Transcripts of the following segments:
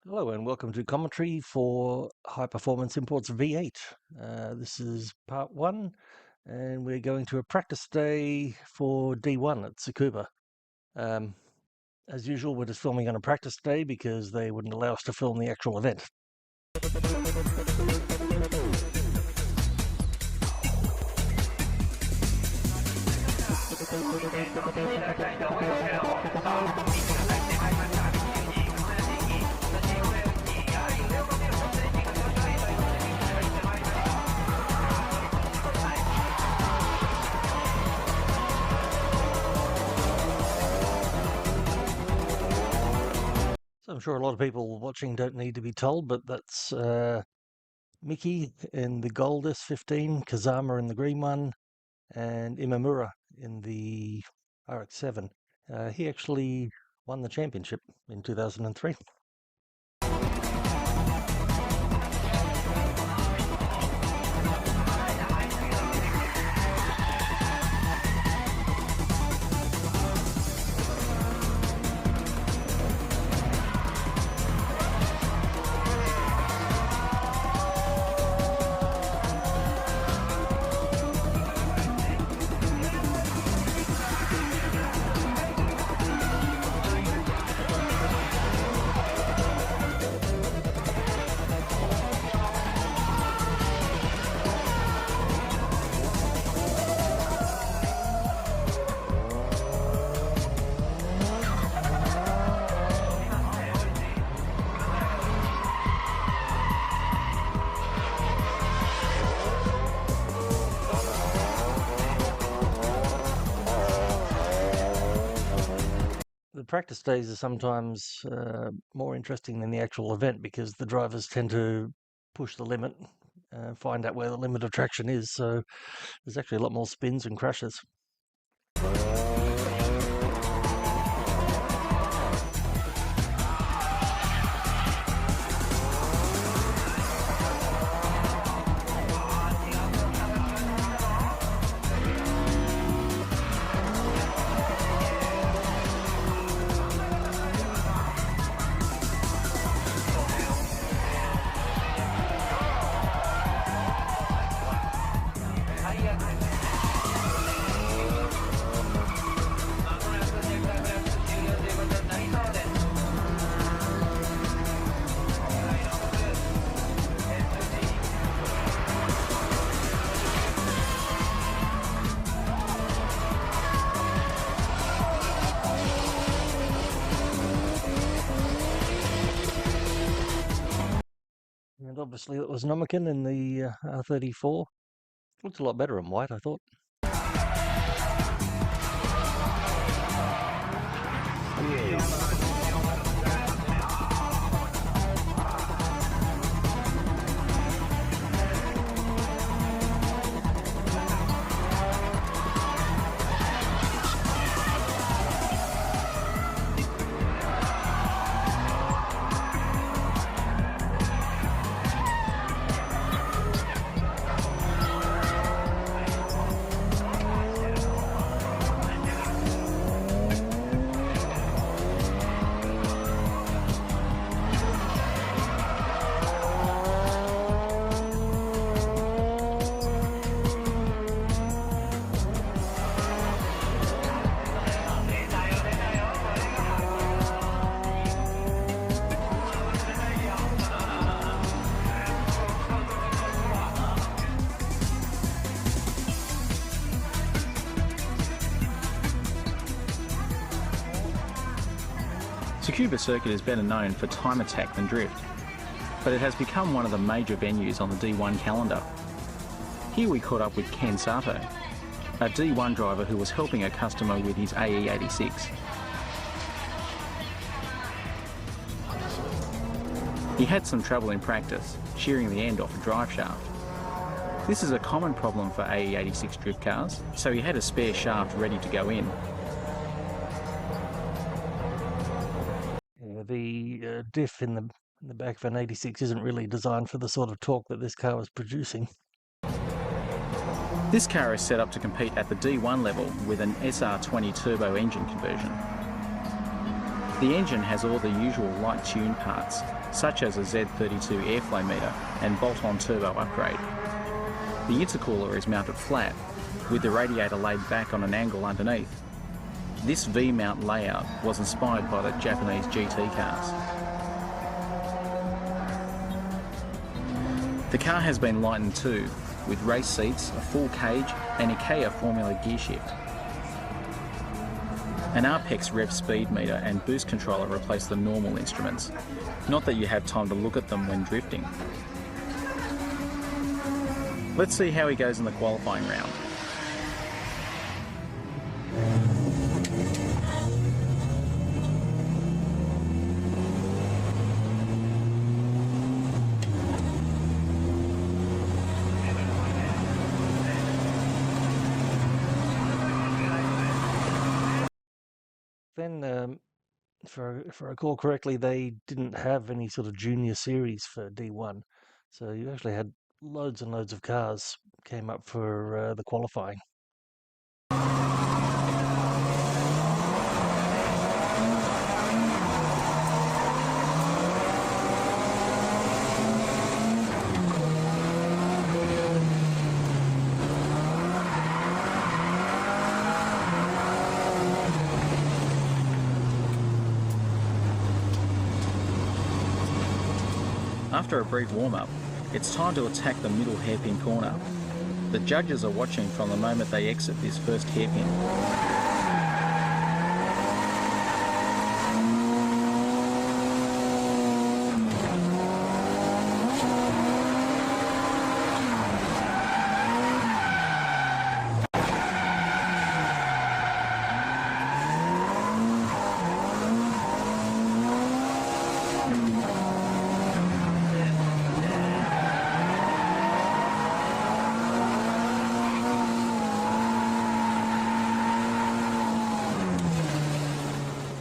Hello and welcome to commentary for High Performance Imports V8. This is part 1 and we're going to a practice day for D1 at Tsukuba. As usual, we're just filming on a practice day because they wouldn't allow us to film the actual event. So I'm sure a lot of people watching don't need to be told, but that's Miki in the gold S15, Kazama in the green one, and Imamura in the RX-7. He actually won the championship in 2003. The practice days are sometimes more interesting than the actual event because the drivers tend to push the limit, find out where the limit of traction is, so there's actually a lot more spins and crashes. And obviously it was Nomikin in the R34. Looks a lot better in white, I thought. Tsukuba circuit is better known for time attack than drift, but it has become one of the major venues on the D1 calendar. Here we caught up with Ken Sato, a D1 driver who was helping a customer with his AE86. He had some trouble in practice, shearing the end off a drive shaft. This is a common problem for AE86 drift cars, so he had a spare shaft ready to go in. The diff in the back of an 86 isn't really designed for the sort of torque that this car was producing. This car is set up to compete at the D1 level with an SR20 turbo engine conversion. The engine has all the usual light tune parts, such as a Z32 airflow meter and bolt-on turbo upgrade. The intercooler is mounted flat, with the radiator laid back on an angle underneath. This V-mount layout was inspired by the Japanese GT cars. The car has been lightened too, with race seats, a full cage and IKEA Formula gear shift. An RPEX rev speed meter and boost controller replace the normal instruments. Not that you have time to look at them when drifting. Let's see how he goes in the qualifying round. Then, if I recall correctly, they didn't have any sort of junior series for D1, so you actually had loads and loads of cars came up for the qualifying. After a brief warm-up, it's time to attack the middle hairpin corner. The judges are watching from the moment they exit this first hairpin.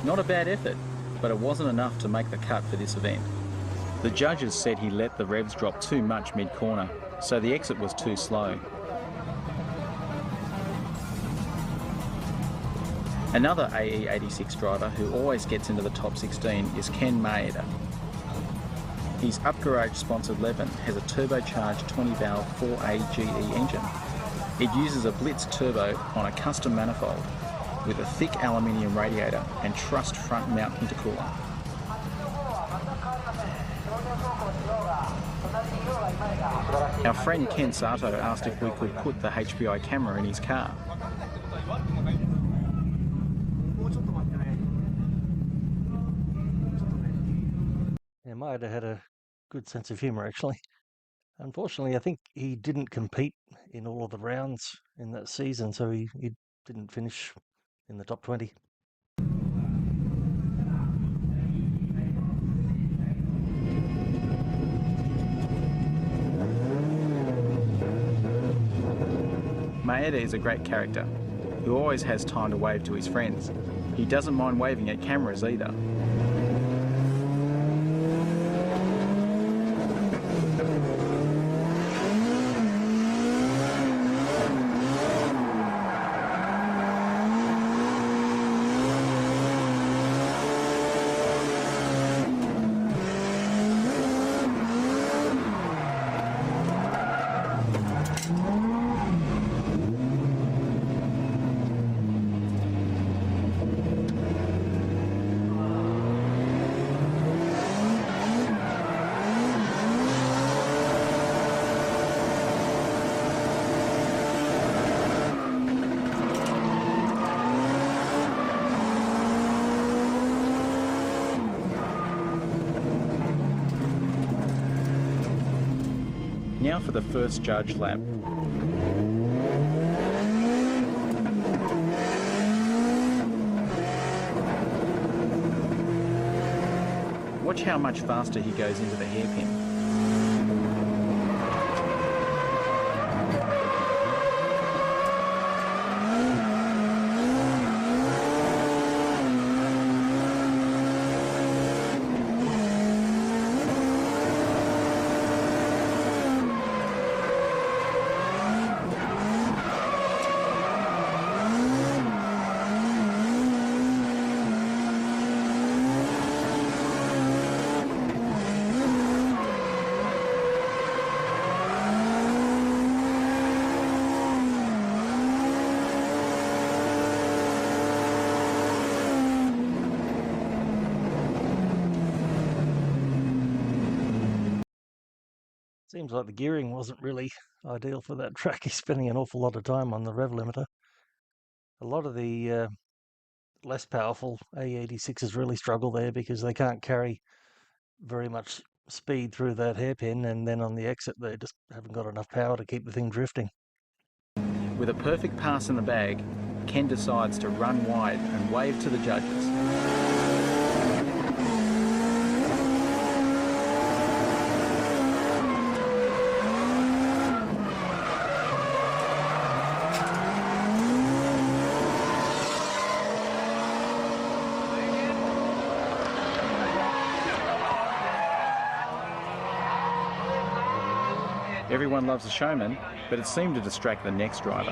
Not a bad effort, but it wasn't enough to make the cut for this event. The judges said he let the revs drop too much mid-corner, so the exit was too slow. Another AE86 driver who always gets into the top 16 is Ken Maeda. His Up Garage sponsored Levin has a turbocharged 20-valve 4A GE engine. It uses a Blitz turbo on a custom manifold with a thick aluminium radiator and trussed front mount intercooler. Our friend Ken Sato asked if we could put the HPI camera in his car. Yeah, Maeda had a good sense of humour, actually. Unfortunately, I think he didn't compete in all of the rounds in that season, so he didn't finish in the top 20. Maeda is a great character, who always has time to wave to his friends. He doesn't mind waving at cameras either. Now for the first judge lap. Watch how much faster he goes into the hairpin. Seems like the gearing wasn't really ideal for that track. He's spending an awful lot of time on the rev limiter. A lot of the less powerful A86s really struggle there because they can't carry very much speed through that hairpin, and then on the exit they just haven't got enough power to keep the thing drifting. With a perfect pass in the bag, Ken decides to run wide and wave to the judges. Everyone loves a showman, but it seemed to distract the next driver.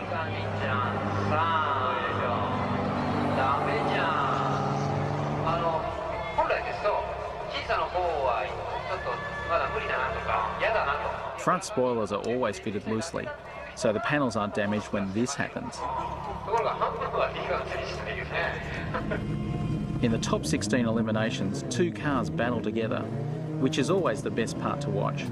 Front spoilers are always fitted loosely, so the panels aren't damaged when this happens. In the top 16 eliminations, two cars battle together, which is always the best part to watch.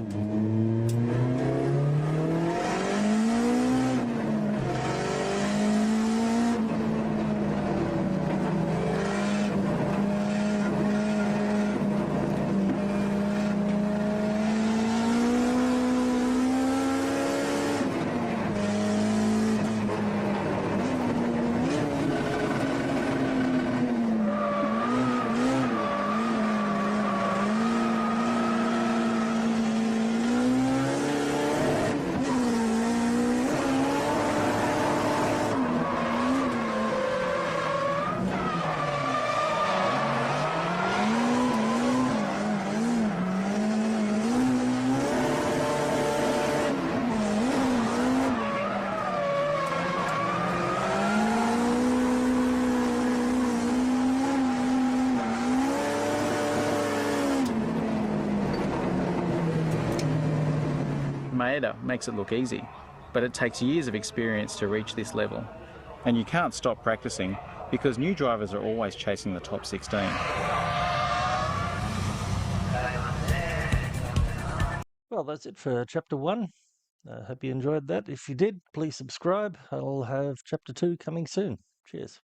Maeda makes it look easy, but it takes years of experience to reach this level. And you can't stop practicing because new drivers are always chasing the top 16. Well, that's it for Chapter 1. I hope you enjoyed that. If you did, please subscribe. I'll have Chapter 2 coming soon. Cheers.